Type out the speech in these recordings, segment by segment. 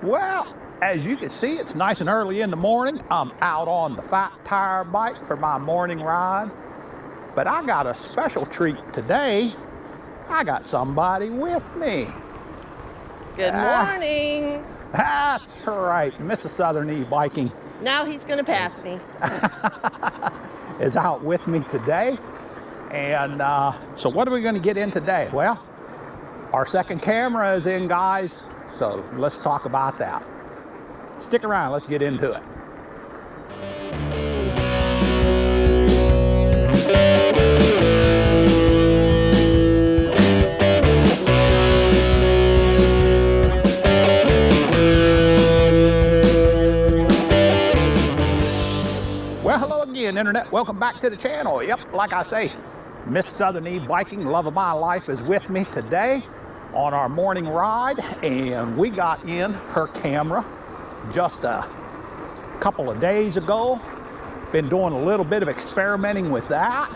Well, as you can see, it's nice and early in the morning. I'm out on the Fat Tire bike for my morning ride. But I got a special treat today. I got somebody with me. Good morning. That's right, Mrs. Southern E-Biking. Now he's gonna pass me. Is out with me today. And so what are we gonna get in today? Well, our second camera is in, guys. So let's talk about that. Stick around, let's get into it. Well, hello again, Internet. Welcome back to the channel. Yep, like I say, Miss Southern E-Biking, love of my life, is with me today on our morning ride, and we got in her camera just a couple of days ago. Been doing a little bit of experimenting with that,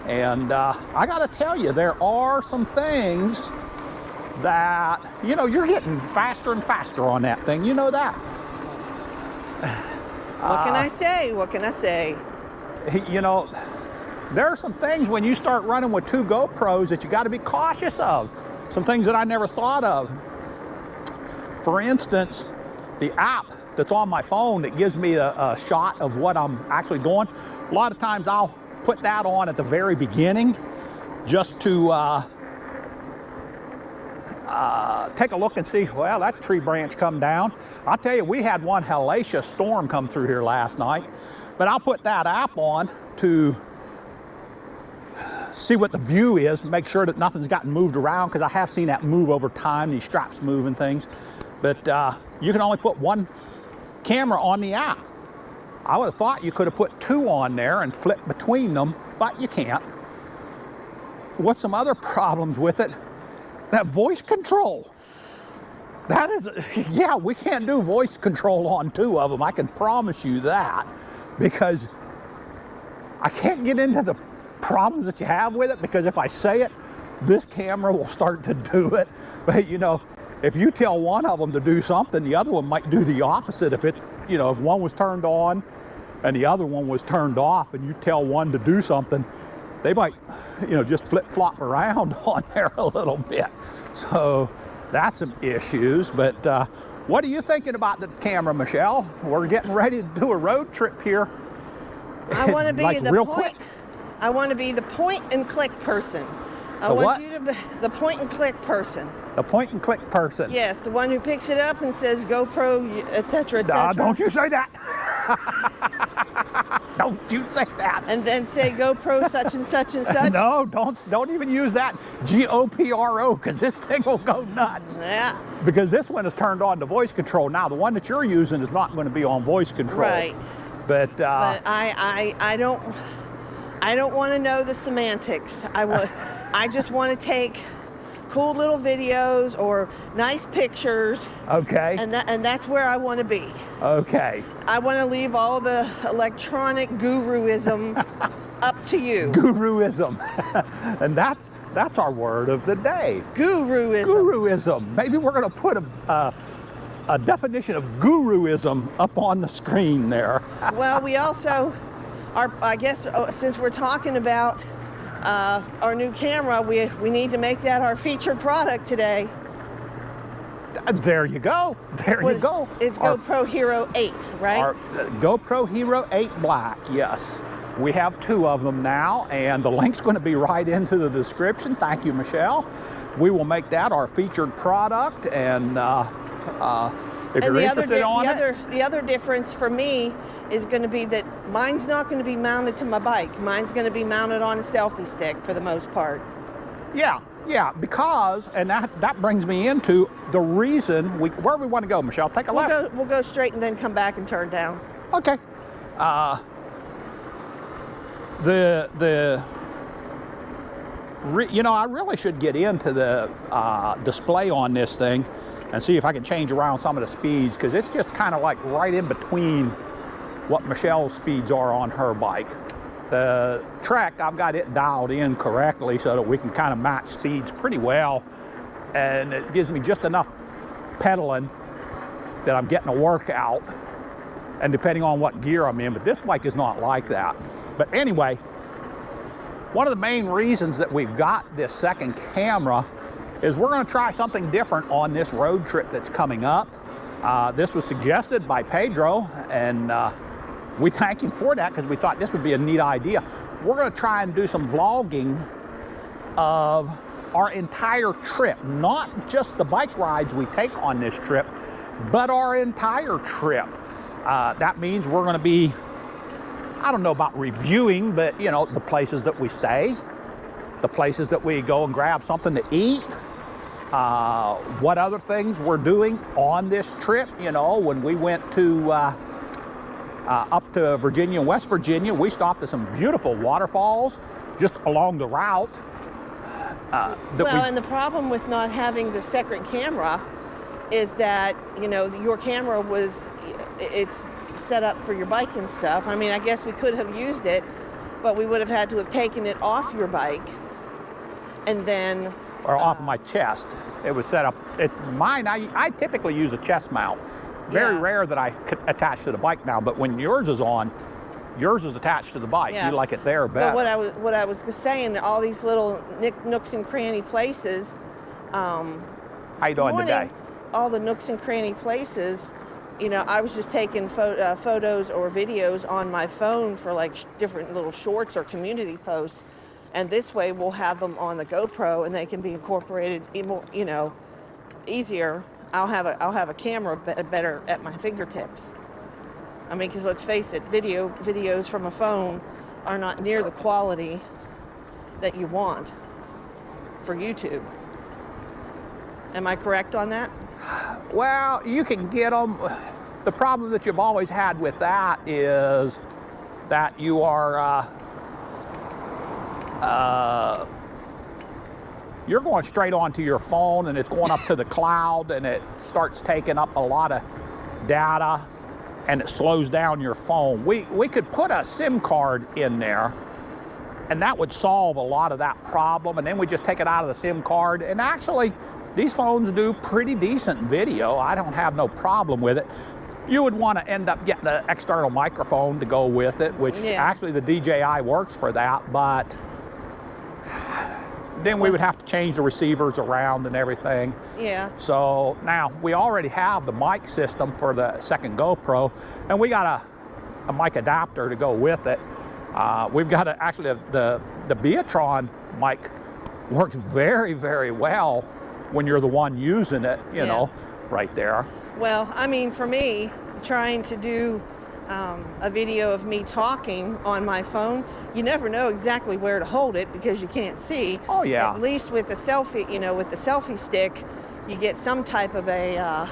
and I gotta tell you, there are some things that, you know, you're getting faster and faster on that thing, you know that. What can I say? What can I say? You know, there are some things when you start running with two GoPros that you got to be cautious of. Some things that I never thought of. For instance, the app that's on my phone that gives me a shot of what I'm actually doing. A lot of times I'll put that on at the very beginning just to take a look and see, well, that tree branch come down. I'll tell you, we had one hellacious storm come through here last night, but I'll put that app on to see what the view is, make sure that nothing's gotten moved around, because I have seen that move over time, these straps move and things. But you can only put one camera on the app. I would have thought you could have put two on there and flipped between them, but you can't. What's some other problems with it? That voice control. That is, yeah, we can't do voice control on two of them. I can promise you that, because I can't get into the problems that you have with it, because if I say it, this camera will start to do it. But you know, if you tell one of them to do something, the other one might do the opposite. If it's, you know, if one was turned on and the other one was turned off, and you tell one to do something, they might, you know, just flip-flop around on there a little bit. So that's some issues. But what are you thinking about the camera, Michelle? We're getting ready to do a road trip here. I want to be like the real point. quick. I want to be the point and click person. I want you to be the point and click person. The point and click person. Yes, the one who picks it up and says GoPro, etc., etc. Don't you say that. Don't you say that. And then say GoPro such and such and such. No, don't even use that GoPro, because this thing will go nuts. Yeah. Because this one is turned on to voice control. Now the one that you're using is not going to be on voice control. Right. But I don't want to know the semantics. I just want to take cool little videos or nice pictures. Okay. And that's where I want to be. Okay. I want to leave all the electronic guruism up to you. Guruism. And that's our word of the day. Guruism. Guruism. Maybe we're going to put a definition of guruism up on the screen there. Well, we also are, I guess, since we're talking about our new camera, we need to make that our featured product today. There you go. There you go. It's GoPro Hero 8, right? Our GoPro Hero 8 Black, yes. We have two of them now, and the link's going to be right into the description. Thank you, Michelle. We will make that our featured product, and if you're interested on it. The other difference for me is going to be that mine's not going to be mounted to my bike. Mine's going to be mounted on a selfie stick for the most part. Yeah, because, and that brings me into the reason, where we want to go, Michelle, take a left. We'll go straight and then come back and turn down. Okay. You know, I really should get into the display on this thing and see if I can change around some of the speeds, because it's just kind of like right in between what Michelle's speeds are on her bike. The Trek, I've got it dialed in correctly so that we can kind of match speeds pretty well, and it gives me just enough pedaling that I'm getting a workout, and depending on what gear I'm in, but this bike is not like that. But anyway, one of the main reasons that we've got this second camera is we're going to try something different on this road trip that's coming up. This was suggested by Pedro, and we thank him for that because we thought this would be a neat idea. We're going to try and do some vlogging of our entire trip, not just the bike rides we take on this trip, but our entire trip. That means we're going to be, I don't know about reviewing, but you know, the places that we stay, the places that we go and grab something to eat, what other things we're doing on this trip. You know, when we went to up to Virginia, West Virginia, we stopped at some beautiful waterfalls just along the route. And the problem with not having the second camera is that, you know, your camera it's set up for your bike and stuff. I mean, I guess we could have used it, but we would have had to have taken it off your bike and then... Or off of my chest. It was set up, mine, I typically use a chest mount. Very rare that I could attach to the bike now, but when yours is on, yours is attached to the bike. You like it there better. But what I was saying, all these little nooks and cranny places. How you doing today? All the nooks and cranny places, you know, I was just taking photos or videos on my phone for like different little shorts or community posts, and this way we'll have them on the GoPro and they can be incorporated, you know, easier. I'll have a camera better at my fingertips. I mean, because let's face it, videos from a phone are not near the quality that you want for YouTube. Am I correct on that? Well, you can get them. The problem that you've always had with that is that you are you're going straight onto your phone and it's going up to the cloud and it starts taking up a lot of data and it slows down your phone. We could put a SIM card in there and that would solve a lot of that problem, and then we just take it out of the SIM card, and actually these phones do pretty decent video. I don't have no problem with it. You would want to end up getting an external microphone to go with it, which actually the DJI works for that, but then we would have to change the receivers around and everything. Yeah. So now we already have the mic system for the second GoPro, and we got a mic adapter to go with it. We've got actually the Beatron mic works very, very well when you're the one using it, you know, right there. Well, I mean, for me, trying to do a video of me talking on my phone, you never know exactly where to hold it because you can't see. Oh, yeah. At least with the selfie, you know, with the selfie stick, you get some type of a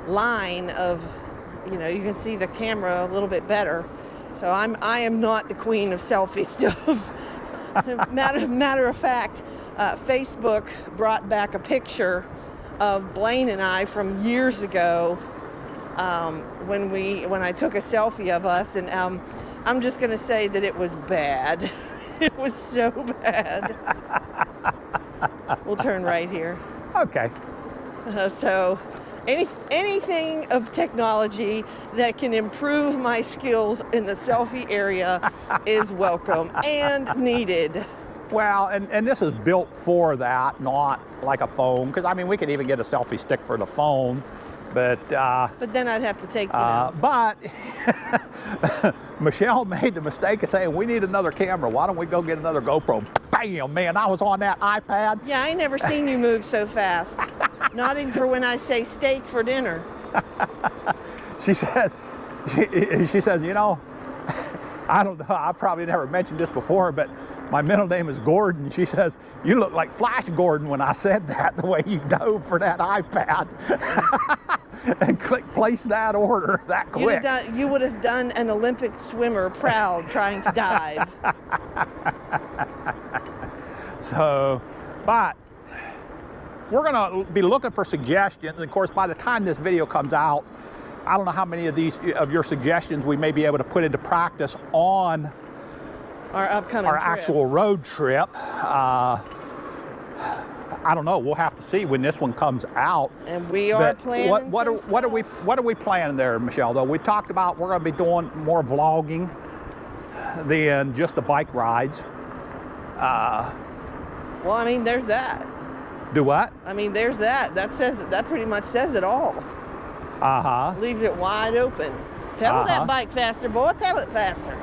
line of, you know, you can see the camera a little bit better. So I am not the queen of selfie stuff. Matter of fact, Facebook brought back a picture of Blaine and I from years ago when I took a selfie of us, and I'm just going to say that it was bad. It was so bad. We'll turn right here. Okay. So anything of technology that can improve my skills in the selfie area is welcome and needed. Well, and this is built for that, not like a phone, because I mean we could even get a selfie stick for the phone, but then I'd have to take them out. But Michelle made the mistake of saying we need another camera. Why don't we go get another GoPro? Bam, man, I was on that iPad. Yeah, I ain't never seen you move so fast. Not even for when I say steak for dinner. She says, you know, I don't know, I probably never mentioned this before, but my middle name is Gordon. She says, you look like Flash Gordon when I said that, the way you dove for that iPad. And place that order that quick. You would have done an Olympic swimmer proud trying to dive. So, but we're going to be looking for suggestions. And of course, by the time this video comes out, I don't know how many of your suggestions we may be able to put into practice on our upcoming actual road trip. I don't know. We'll have to see when this one comes out. And we are But planning what are we planning there, Michelle? Though we talked about we're going to be doing more vlogging than just the bike rides. Well, I mean, there's that. Do what? I mean, there's that. That pretty much says it all. Uh-huh. Leaves it wide open. Pedal that bike faster, boy. Pedal it faster.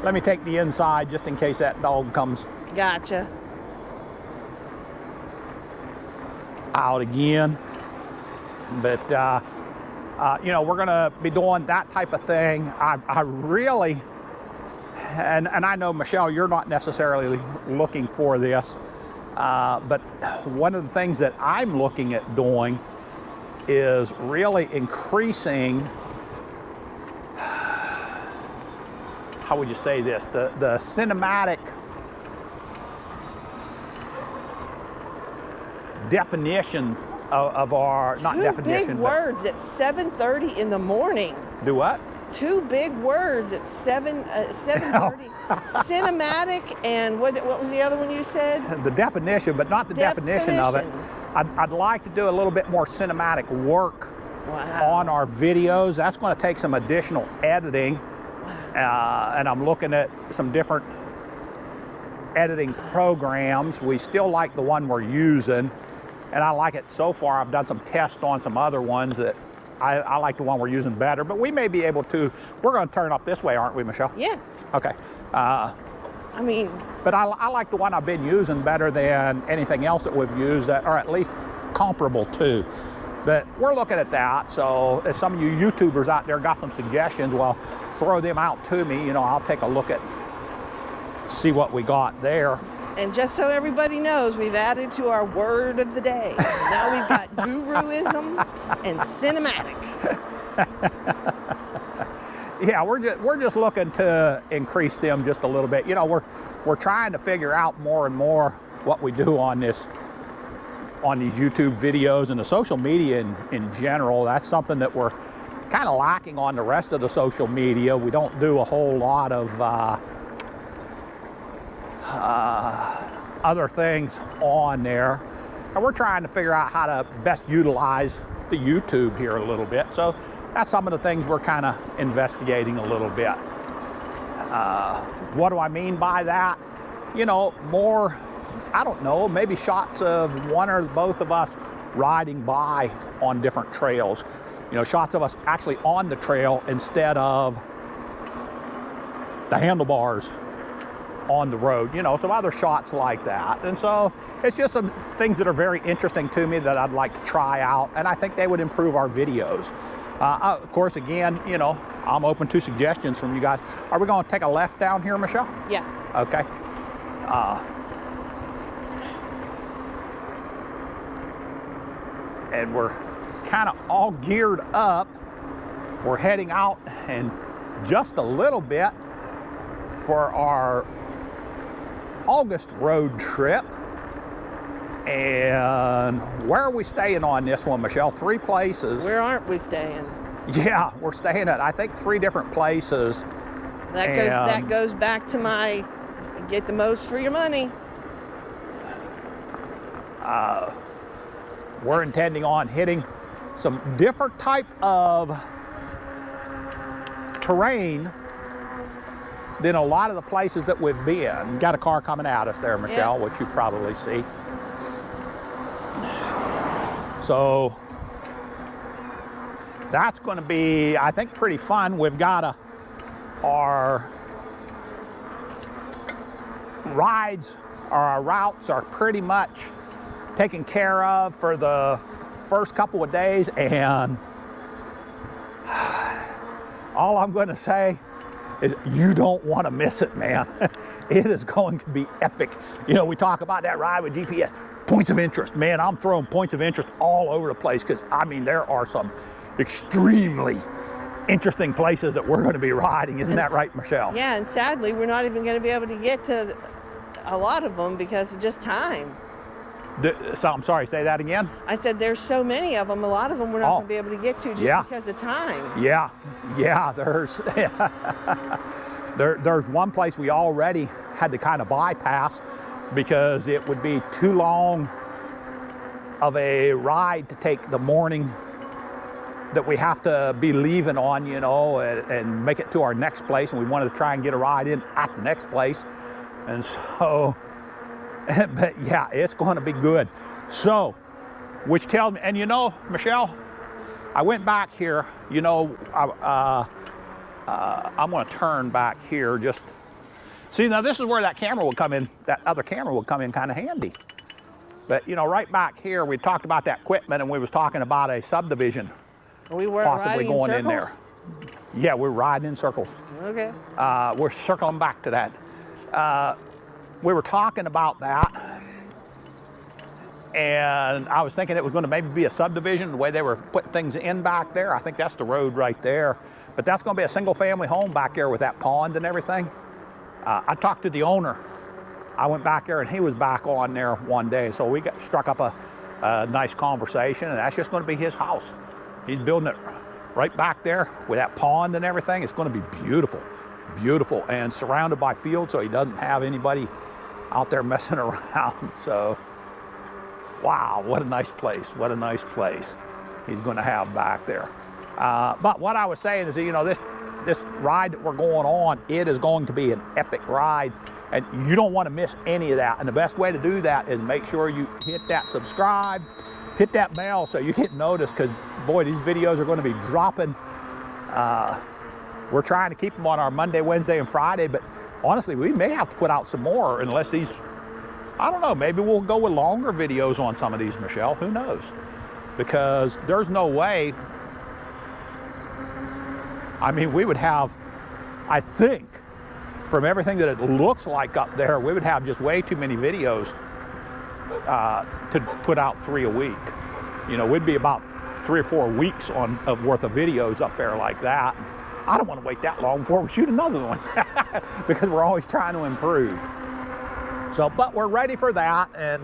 Let me take the inside just in case that dog comes Gotcha. out again. But, you know, we're going to be doing that type of thing. I really, and I know, Michelle, you're not necessarily looking for this, but one of the things that I'm looking at doing is really increasing, how would you say this, the cinematic definition of our, not definition, Two big words at 7:30 in the morning. Do what? Two big words at 7:30. Cinematic and what was the other one you said? The definition, but not the definition of it. I'd like to do a little bit more cinematic work on our videos. That's going to take some additional editing, and I'm looking at some different editing programs. We still like the one we're using, and I like it so far. I've done some tests on some other ones that I like the one we're using better, but we may be able to. We're going to turn up this way, aren't we, Michelle? Yeah. Okay. I mean, but I like the one I've been using better than anything else that we've used, that, or at least comparable to. But we're looking at that. So if some of you YouTubers out there got some suggestions, well, throw them out to me. You know, I'll take a look at, see what we got there. and just so everybody knows, we've added to our word of the day. Now we've got Guruism and cinematic. Yeah, we're just looking to increase them just a little bit. You know, we're trying to figure out more and more what we do on these YouTube videos and the social media in general. That's something that we're kind of lacking on the rest of the social media. We don't do a whole lot of other things on there, and we're trying to figure out how to best utilize the YouTube here a little bit. So that's some of the things we're kind of investigating a little bit. What do I mean by that? You know, more, I don't know, maybe shots of one or both of us riding by on different trails. You know, shots of us actually on the trail instead of the handlebars on the road. You know, some other shots like that. And so it's just some things that are very interesting to me that I'd like to try out, and I think they would improve our videos. Of course, again, you know, I'm open to suggestions from you guys. Are we going to take a left down here, Michelle? Yeah. Okay. And we're kind of all geared up. We're heading out in just a little bit for our August road trip. And where are we staying on this one, Michelle? 3 places. Where aren't we staying? Yeah, we're staying at, I think, 3 different places. That goes back to my get the most for your money. We're intending on hitting some different type of terrain than a lot of the places that we've been. Got a car coming at us there, Michelle, which you probably see. So that's going to be, I think, pretty fun. We've got our rides, or our routes are pretty much taken care of for the first couple of days, and all I'm going to say is you don't want to miss it, man. It is going to be epic. You know, we talk about that ride with GPS. Points of interest, man, I'm throwing points of interest all over the place, because, I mean, there are some extremely interesting places that we're going to be riding. Isn't that right, Michelle? Yeah, and sadly, we're not even going to be able to get to a lot of them because of just time. So, I'm sorry, say that again? I said there's so many of them, a lot of them we're not going to be able to get to just because of time. Yeah, there's one place we already had to kind of bypass because it would be too long of a ride to take the morning that we have to be leaving on, you know, and make it to our next place. And we wanted to try and get a ride in at the next place. And so, but yeah, it's going to be good. So, which tells me, and you know, Michelle, I went back here, you know, I'm going to turn back here just, see, now this is where that camera would come in, that other camera would come in kind of handy. But, you know, right back here, we talked about that equipment, and we was talking about a subdivision We were possibly going in there. Yeah, we're riding in circles. Okay. We're circling back to that. We were talking about that, and I was thinking it was going to maybe be a subdivision, the way they were putting things in back there. I think that's the road right there. But that's going to be a single-family home back there with that pond and everything. I talked to the owner. I went back there, and he was back on there one day. So we struck up a nice conversation, and that's just going to be his house. He's building it right back there with that pond and everything. It's going to be beautiful, beautiful, and surrounded by fields, so he doesn't have anybody out there messing around. So, wow, what a nice place. What a nice place he's going to have back there. But what I was saying is that, you know, this ride that we're going on, it is going to be an epic ride, and you don't want to miss any of that. And the best way to do that is make sure you hit that subscribe, hit that bell so you get noticed, because boy, these videos are going to be dropping. We're trying to keep them on our Monday, Wednesday, and Friday, but honestly, we may have to put out some more unless these, I don't know, maybe we'll go with longer videos on some of these, Michelle, who knows? Because there's no way, I mean, we would have, I think, from everything that it looks like up there, we would have just way too many videos to put out 3 a week. You know, we'd be about 3 or 4 weeks worth of videos up there like that. I don't want to wait that long before we shoot another one because we're always trying to improve. So, but we're ready for that, and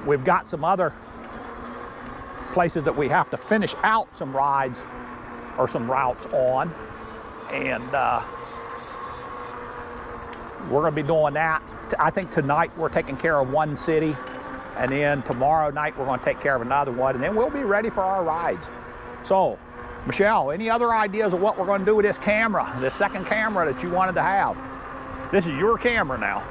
we've got some other places that we have to finish out some rides or some routes on, and we're going to be doing that. I think tonight we're taking care of one city, and then tomorrow night we're going to take care of another one, and then we'll be ready for our rides. So, Michelle, any other ideas of what we're going to do with this camera, this second camera that you wanted to have? This is your camera now.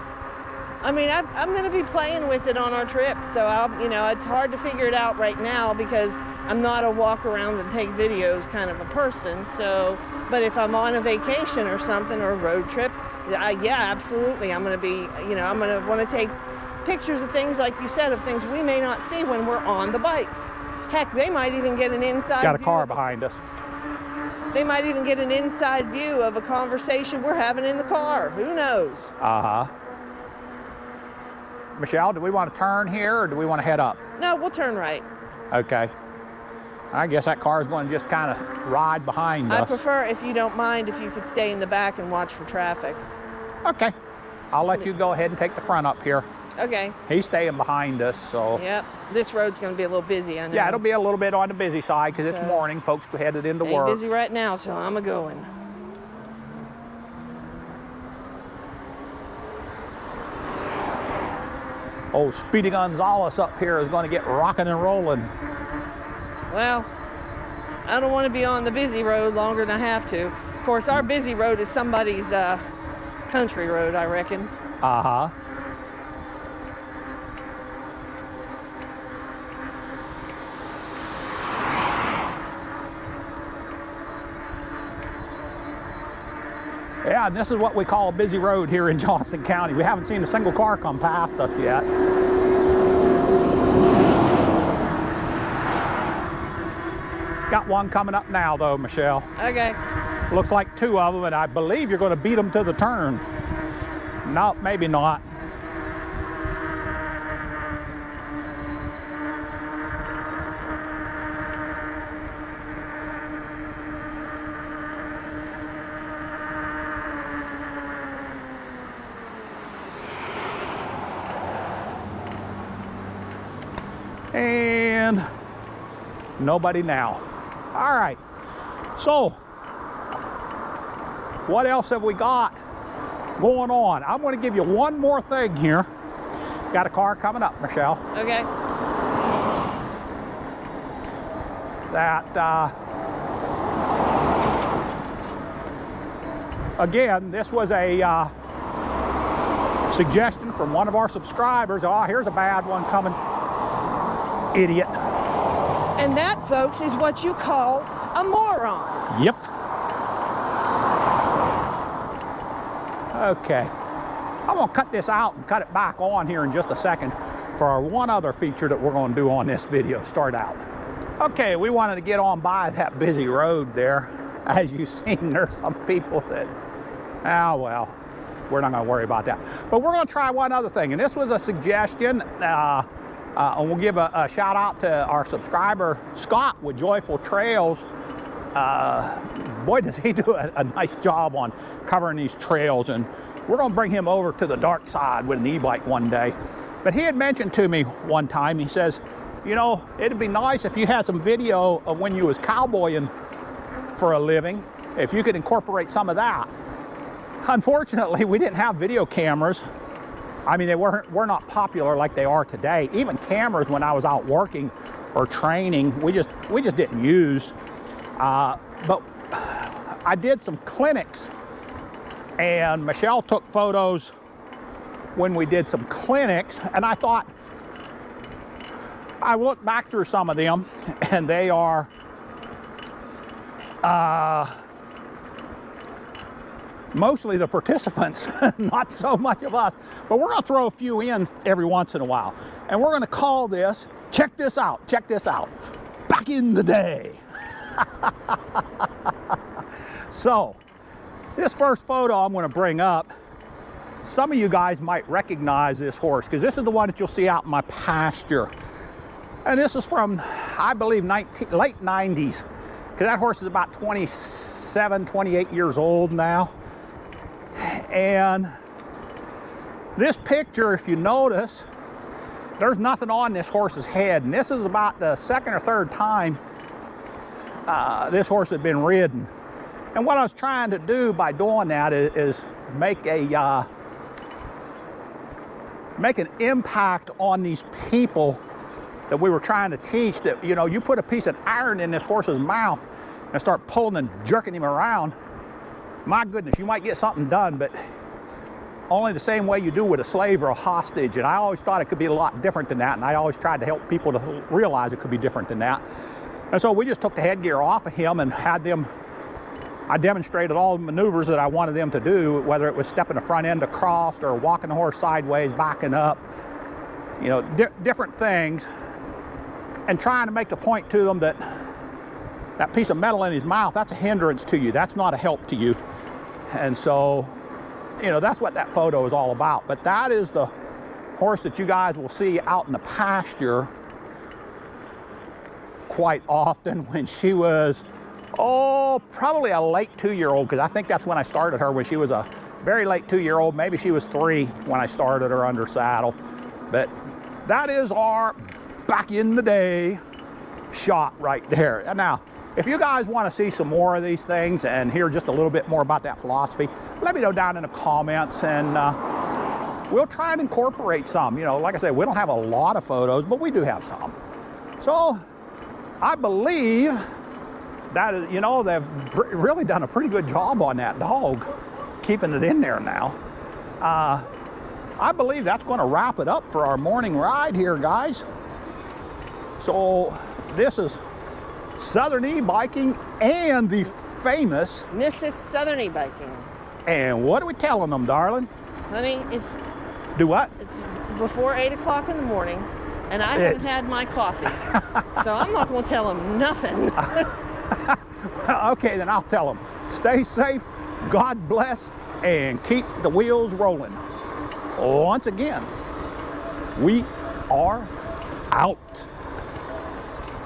I mean, I'm going to be playing with it on our trip, so you know, it's hard to figure it out right now because I'm not a walk around and take videos kind of a person. So, but if I'm on a vacation or something, or a road trip, yeah, absolutely. I'm going to be, you know, I'm going to want to take pictures of things, like you said, of things we may not see when we're on the bikes. Heck, they might even get an inside Got a car behind us. They might even get an inside view of a conversation we're having in the car. Who knows? Uh-huh. Michelle, do we want to turn here, or do we want to head up? No, we'll turn right. Okay. I guess that car is going to just kind of ride behind us. I prefer, if you don't mind, if you could stay in the back and watch for traffic. Okay. I'll let you go ahead and take the front up here. Okay. He's staying behind us, so. Yep. This road's going to be a little busy, I know. Yeah, it'll be a little bit on the busy side because it's morning. Folks headed into work. Busy right now, so I'm a-going. Old Speedy Gonzalez up here is going to get rocking and rolling. Well, I don't want to be on the busy road longer than I have to. Of course, our busy road is somebody's country road, I reckon. Uh-huh. Yeah, and this is what we call a busy road here in Johnston County. We haven't seen a single car come past us yet. Got one coming up now, though, Michelle. Okay. Looks like 2 of them, and I believe you're going to beat them to the turn. No, maybe not. And nobody now. All right, so what else have we got going on. I'm going to give you one more thing here. Got a car coming up, Michelle. Okay. That, again, this was a suggestion from one of our subscribers. Oh, here's a bad one coming. Idiot. And that, folks, is what you call a moron. Yep. Okay. I'm going to cut this out and cut it back on here in just a second for our one other feature that we're going to do on this video. Start out. Okay, we wanted to get on by that busy road there. As you've seen, there's some people that, well, we're not going to worry about that. But we're going to try one other thing, and this was a suggestion. And we'll give a shout out to our subscriber, Scott, with Joyful Trails. Boy, does he do a nice job on covering these trails, and we're going to bring him over to the dark side with an e-bike one day. But he had mentioned to me one time, he says, you know, it'd be nice if you had some video of when you was cowboying for a living, if you could incorporate some of that. Unfortunately, we didn't have video cameras. I mean, were not popular like they are today. Even cameras, when I was out working or training, we just didn't use. But I did some clinics, and Michelle took photos when we did some clinics, and I thought, I looked back through some of them, and they are mostly the participants, not so much of us. But we're going to throw a few in every once in a while. And we're going to call this, check this out, back in the day. So, this first photo I'm going to bring up, some of you guys might recognize this horse, because this is the one that you'll see out in my pasture. And this is from, I believe, late 90s, because that horse is about 27, 28 years old now. And this picture, if you notice, there's nothing on this horse's head. And this is about the second or third time this horse had been ridden. And what I was trying to do by doing that is make an impact on these people that we were trying to teach, that, you know, you put a piece of iron in this horse's mouth and start pulling and jerking him around, my goodness, you might get something done, but only the same way you do with a slave or a hostage. And I always thought it could be a lot different than that, and I always tried to help people to realize it could be different than that. And so we just took the headgear off of him and had them, I demonstrated all the maneuvers that I wanted them to do, whether it was stepping the front end across or walking the horse sideways, backing up, you know, different things, and trying to make the point to them that that piece of metal in his mouth, that's a hindrance to you. That's not a help to you. And so, you know, that's what that photo is all about. But that is the horse that you guys will see out in the pasture quite often when she was, probably a late 2-year-old, because I think that's when I started her, when she was a very late 2-year-old. Maybe she was 3 when I started her under saddle. But that is our back in the day shot right there. And now, if you guys want to see some more of these things and hear just a little bit more about that philosophy, let me know down in the comments, and we'll try and incorporate some. You know, like I said, we don't have a lot of photos, but we do have some. So I believe that, you know, they've really done a pretty good job on that dog, keeping it in there now. I believe that's going to wrap it up for our morning ride here, guys. So this is Southern E-Biking and the famous Mrs. Southern E-Biking. And what are we telling them, darling? Honey, it's... Do what? It's before 8 o'clock in the morning, and I haven't had my coffee. So I'm not going to tell them nothing. Okay, then I'll tell them. Stay safe, God bless, and keep the wheels rolling. Once again, we are out.